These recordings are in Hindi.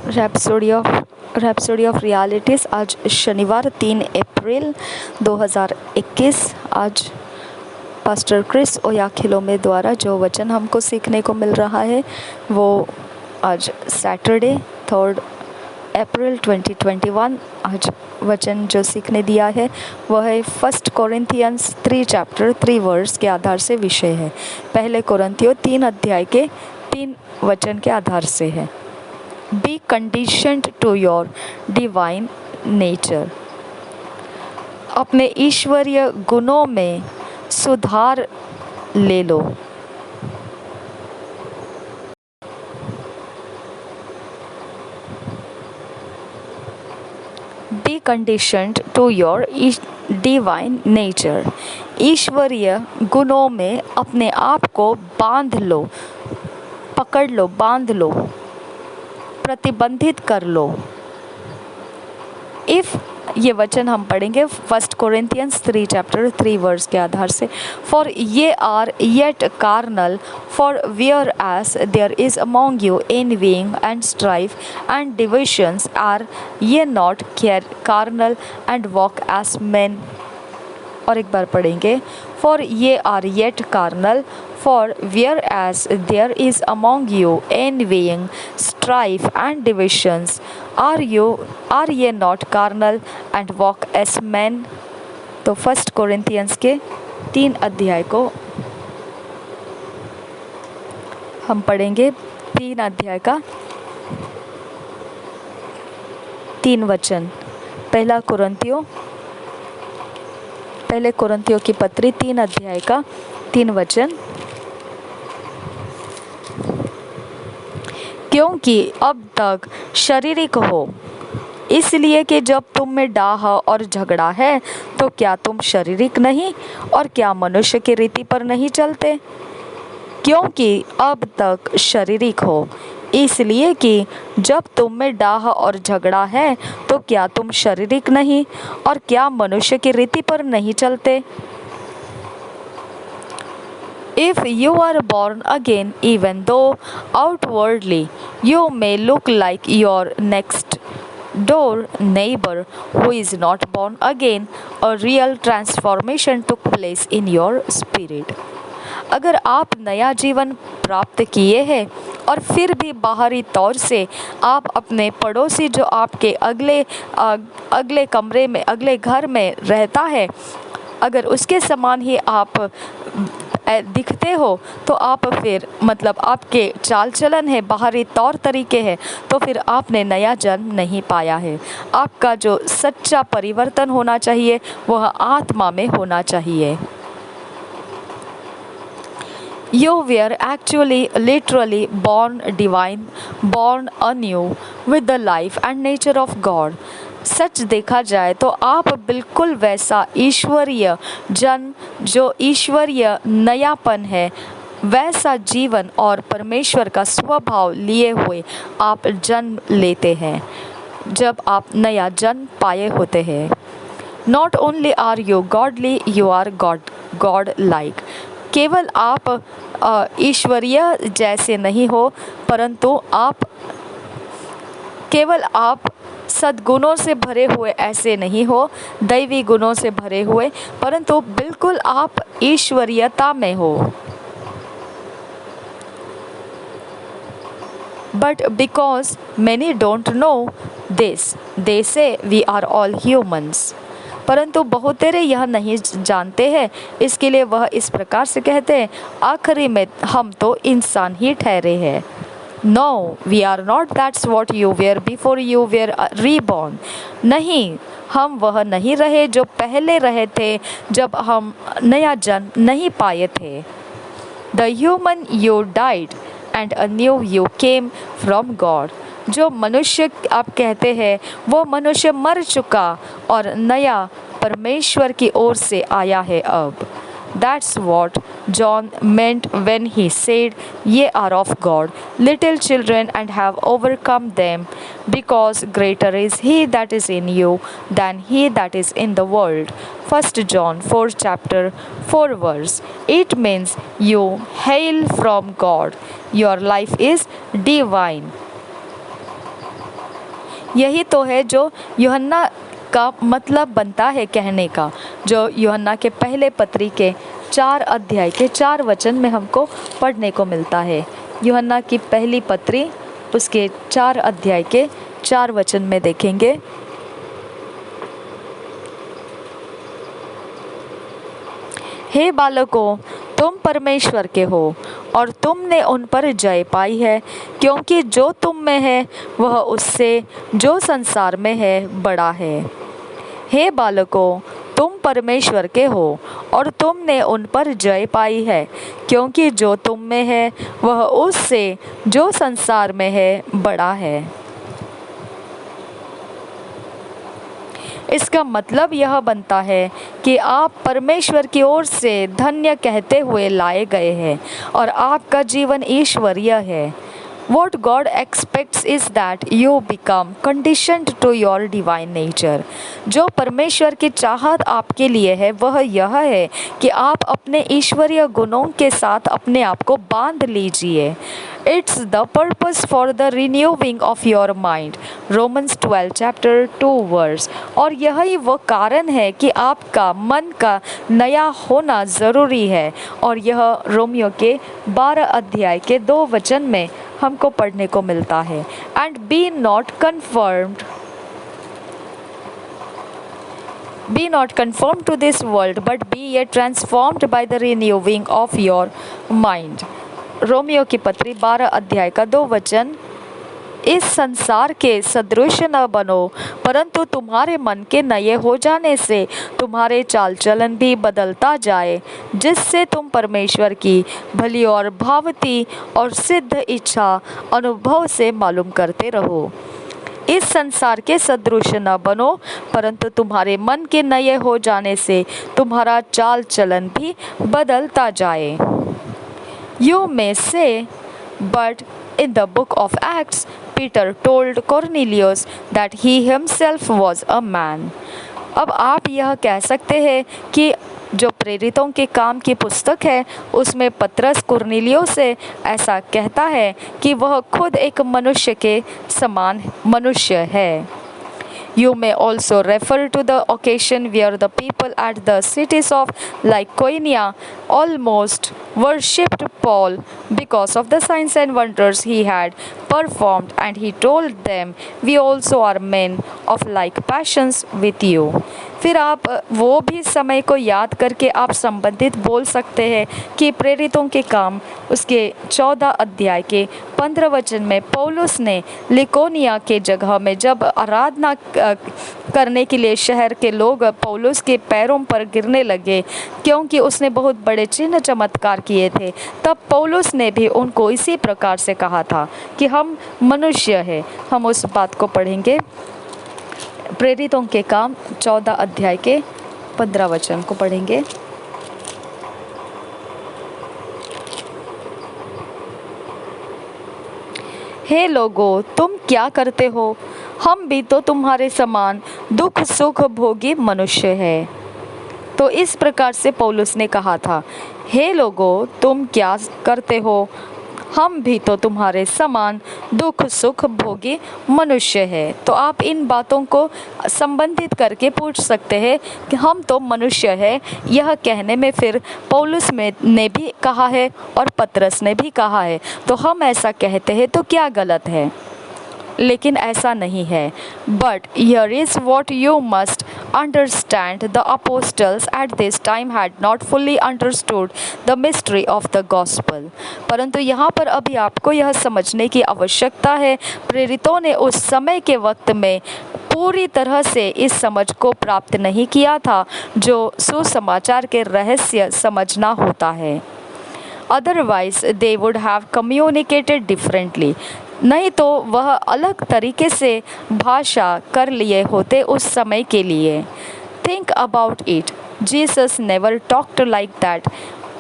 Rhapsody of realities. आज शनिवार 3 अप्रैल 2021। आज पास्टर क्रिस ओयाखिलोमे द्वारा जो वचन हमको सीखने को मिल रहा है वो आज सैटरडे 3 अप्रैल 2021 आज वचन जो सीखने दिया है वह है 1 कोरिन्थियंस 3 चैप्टर 3 वर्स के आधार से विषय है। पहले कोरिन्थियों 3 अध्याय के 3 वचन के आधार से है। Be conditioned to your divine nature। अपने ईश्वरीय गुणों में सुधार ले लो। Be conditioned to your divine nature। ईश्वरीय गुणों में अपने आप को बांध लो, पकड़ लो, बांध लो, प्रतिबंधित कर लो। इफ़ ये वचन हम पढ़ेंगे 1 कोरिन्थियंस 3 चैप्टर 3 वर्स के आधार से। For ye are yet carnal, for whereas there is among you envying and strife and divisions, are ye not carnal and walk as men. और एक बार पढ़ेंगे। For ye are yet carnal, for whereas there is among you envying, strife and divisions, are ye not carnal and walk as men। तो 1 कोरिन्थियंस के 3 अध्याय को हम पढ़ेंगे। 3 अध्याय का 3 वचन। पहले कोरिन्थियों की पत्री 3 अध्याय का 3 वचन। क्योंकि अब तक शारीरिक हो, इसलिए कि जब तुम में डाह और झगड़ा है तो क्या तुम शारीरिक नहीं और क्या मनुष्य की रीति पर नहीं चलते। क्योंकि अब तक शारीरिक हो, इसलिए कि जब तुम में डाह और झगड़ा है तो क्या तुम शारीरिक नहीं और क्या मनुष्य की रीति पर नहीं चलते। If you are born again, even though outwardly you may look like your next door neighbor who is not born again, a real transformation took place in your spirit। अगर आप नया जीवन प्राप्त किए हैं और फिर भी बाहरी तौर से आप अपने पड़ोसी जो आपके अगले कमरे में, अगले घर में रहता है, अगर उसके समान ही आप दिखते हो तो आप फिर मतलब आपके चाल चलन है, बाहरी तौर तरीके हैं, तो फिर आपने नया जन्म नहीं पाया है। आपका जो सच्चा परिवर्तन होना चाहिए वह आत्मा में होना चाहिए। You were actually literally born divine, born anew with the life and nature of God। सच देखा जाए तो आप बिल्कुल वैसा ईश्वरीय जन्म, जो ईश्वरीय नयापन है, वैसा जीवन और परमेश्वर का स्वभाव लिए हुए आप जन्म लेते हैं जब आप नया जन्म पाए होते हैं। Not only are you godly, you are God like। केवल आप ईश्वरीय जैसे नहीं हो, परंतु केवल आप सद्गुणों से भरे हुए ऐसे नहीं हो, दैवी गुणों से भरे हुए, परंतु बिल्कुल आप ईश्वरीयता में हो। But because many don't know this, they say we are all humans। परंतु बहुतेरे यह नहीं जानते हैं, इसके लिए वह इस प्रकार से कहते हैं, आखिरी में हम तो इंसान ही ठहरे हैं। No, we are not that's what you were before you were reborn। नहीं, हम वह नहीं रहे जो पहले रहे थे जब हम नया जन्म नहीं पाए थे। The human you died and a new you came from God। जो मनुष्य आप कहते हैं वो मनुष्य मर चुका और नया परमेश्वर की ओर से आया है अब। That's what John meant when he said, "Ye are of God, little children, and have overcome them, because greater is He that is in you than he that is in the world." 1 John 4 chapter 4 verse. It means you hail from God. Your life is divine. यही तो है जो यूहन्ना का मतलब बनता है कहने का, जो यूहन्ना के पहले पत्री के 4 अध्याय के 4 वचन में हमको पढ़ने को मिलता है। यूहन्ना की पहली पत्री उसके 4 अध्याय के 4 वचन में देखेंगे। हे बालकों, तुम परमेश्वर के हो और तुमने उन पर जय पाई है, क्योंकि जो तुम में है वह उससे जो संसार में है बड़ा है। हे बालकों, तुम परमेश्वर के हो और तुमने उन पर जय पाई है, क्योंकि जो तुम में है वह उससे जो संसार में है बड़ा है। इसका मतलब यह बनता है कि आप परमेश्वर की ओर से धन्य कहते हुए लाए गए हैं और आपका जीवन ईश्वरीय है। What God expects is that you become conditioned to your divine nature. जो परमेश्वर की चाहत आपके लिए है वह यह है कि आप अपने ईश्वरीय गुणों के साथ अपने आप को बांध लीजिए। It's the purpose for the renewing of your mind. Romans 12 chapter 2 verse. और यही वो कारण है कि आपका मन का नया होना ज़रूरी है, और यह रोमियो के 12 अध्याय के 2 वचन में हमको पढ़ने को मिलता है। And be not confirm to this world but be ye transformed by the renewing of your mind. रोमियो की पत्री 12 अध्याय का 2 वचन। इस संसार के सदृश न बनो, परंतु तुम्हारे मन के नए हो जाने से तुम्हारे चाल चलन भी बदलता जाए, जिससे तुम परमेश्वर की भली और भावती और सिद्ध इच्छा अनुभव से मालूम करते रहो। इस संसार के सदृश न बनो, परंतु तुम्हारे मन के नए हो जाने से तुम्हारा चाल चलन भी बदलता जाए। You may say, but in the book of Acts, Peter told Cornelius that he himself was a man. अब आप यह कह सकते हैं कि जो प्रेरितों के काम की पुस्तक है उसमें पतरस कुरनेलियो से ऐसा कहता है कि वह खुद एक मनुष्य के समान मनुष्य है। You may also refer to the occasion where the people at the cities of Lycaonia almost worshipped Paul because of the signs and wonders he had performed, and he told them, "We also are men of like passions with you." फिर आप वो भी समय को याद करके आप संबंधित बोल सकते हैं कि प्रेरितों के काम उसके 14 अध्याय के 15 वचन में पौलुस ने लिकोनिया के जगह में जब आराधना करने के लिए शहर के लोग पौलुस के पैरों पर गिरने लगे क्योंकि उसने बहुत बड़े चिन्ह चमत्कार किए थे, तब पौलुस ने भी उनको इसी प्रकार से कहा था कि हम मनुष्य हैं। हम उस बात को पढ़ेंगे, प्रेरितों के काम 14 अध्याय के 15 वचन को पढ़ेंगे। हे लोगों, तुम क्या करते हो? हम भी तो तुम्हारे समान दुख सुख भोगी मनुष्य हैं। तो इस प्रकार से पौलुस ने कहा था, हे लोगों, तुम क्या करते हो? हम भी तो तुम्हारे समान दुख सुख भोगी मनुष्य है। तो आप इन बातों को संबंधित करके पूछ सकते हैं कि हम तो मनुष्य है। यह कहने में फिर पौलुस ने भी कहा है और पतरस ने भी कहा है, तो हम ऐसा कहते हैं तो क्या गलत है? लेकिन ऐसा नहीं है। But here is what you must understand, the apostles at this time had not fully understood the mystery of the gospel. परंतु यहाँ पर अभी आपको यह समझने की आवश्यकता है, प्रेरितों ने उस समय के वक्त में पूरी तरह से इस समझ को प्राप्त नहीं किया था जो सुसमाचार के रहस्य समझना होता है। Otherwise they would have communicated differently, नहीं तो वह अलग तरीके से भाषा कर लिए होते उस समय के लिए। Think about it, Jesus never talked like that.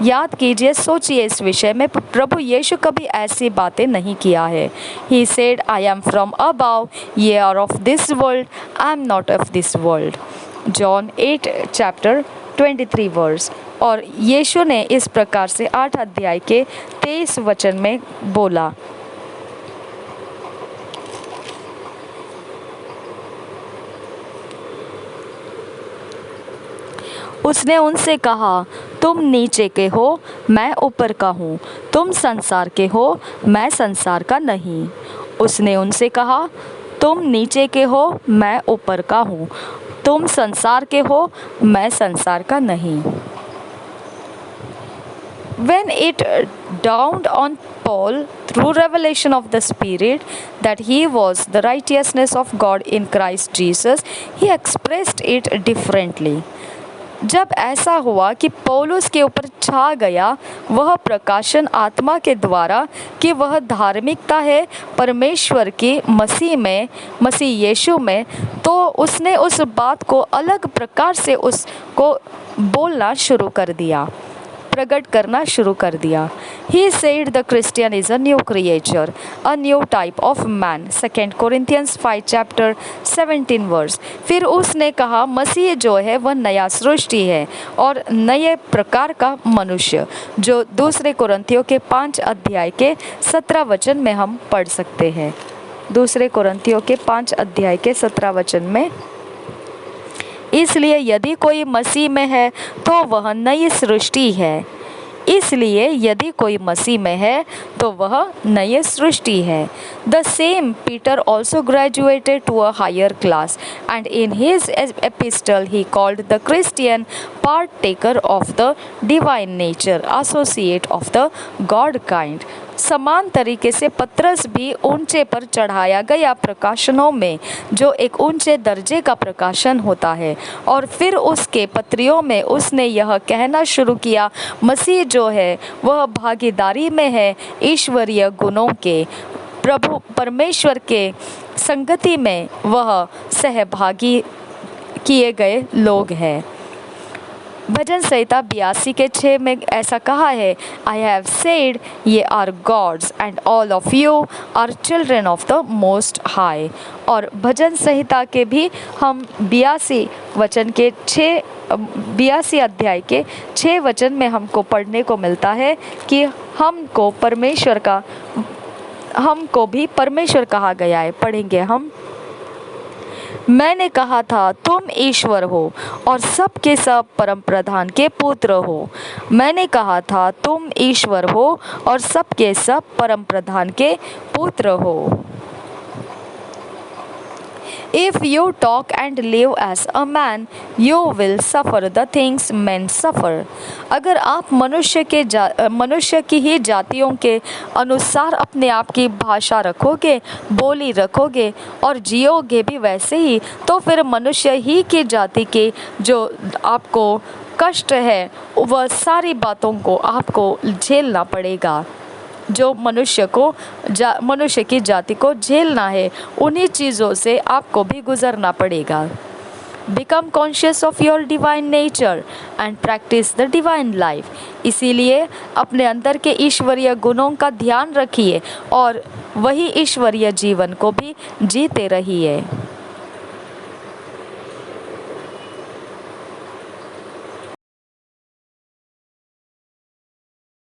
याद कीजिए, सोचिए इस विषय में, प्रभु यीशु कभी ऐसी बातें नहीं किया है। He said, I am from above, ye are of this world, I am not of this world. John 8 chapter 23 verse. और यीशु ने इस प्रकार से 8 अध्याय के 23 वचन में बोला। उसने उनसे कहा, तुम नीचे के हो, मैं ऊपर का हूँ। तुम संसार के हो, मैं संसार का नहीं। उसने उनसे कहा, तुम नीचे के हो, मैं ऊपर का हूँ। तुम संसार के हो, मैं संसार का नहीं। When it dawned on Paul through revelation of the Spirit that he was the righteousness of God in Christ Jesus, he expressed it differently. जब ऐसा हुआ कि पौलुस के ऊपर छा गया वह प्रकाशन आत्मा के द्वारा कि वह धार्मिकता है परमेश्वर की मसीह यीशु में, तो उसने उस बात को अलग प्रकार से उसको बोलना शुरू कर दिया, प्रकट करना शुरू कर दिया। He said the Christian is a new creature, a new type of man. 2 Corinthians 5 chapter 17 verse. फिर उसने कहा मसीह जो है वह नया सृष्टि है और नए प्रकार का मनुष्य, जो 2 कोरिन्थियों के 5 अध्याय के 17 वचन में हम पढ़ सकते हैं। 2 कोरिन्थियों के 5 अध्याय के 17 वचन में, इसलिए यदि कोई मसीह में है तो वह नई सृष्टि है। इसलिए यदि कोई मसीह में है तो वह नई सृष्टि है। The same Peter also graduated to a higher class, and in his epistle he called the Christian partaker of the divine nature, associate of the God kind. समान तरीके से पत्रस भी ऊंचे पर चढ़ाया गया प्रकाशनों में, जो एक ऊंचे दर्जे का प्रकाशन होता है। और फिर उसके पत्रियों में उसने यह कहना शुरू किया, मसीह जो है वह भागीदारी में है ईश्वरीय गुणों के, प्रभु परमेश्वर के संगति में वह सहभागी किए गए लोग हैं। भजन संहिता 82 के 6 में ऐसा कहा है, I have said ye are gods and all of you are children of the most high. और भजन संहिता के भी हम 82 अध्याय के 6 वचन में हमको पढ़ने को मिलता है कि हमको भी परमेश्वर कहा गया है। पढ़ेंगे हम, मैंने कहा था तुम ईश्वर हो और सब के सब परम प्रधान के पुत्र हो। मैंने कहा था तुम ईश्वर हो और सब के सब परम प्रधान के पुत्र हो। If you talk and live as a man, you will suffer the things men suffer. अगर आप मनुष्य की ही जातियों के अनुसार अपने आप की भाषा रखोगे, बोली रखोगे और जियोगे भी वैसे ही, तो फिर मनुष्य ही की जाति के जो आपको कष्ट है वह सारी बातों को आपको झेलना पड़ेगा। जो मनुष्य की जाति को झेलना है, उन्हीं चीज़ों से आपको भी गुजरना पड़ेगा। Become conscious of your divine nature and practice the divine life. इसीलिए अपने अंदर के ईश्वरीय गुणों का ध्यान रखिए और वही ईश्वरीय जीवन को भी जीते रहिए।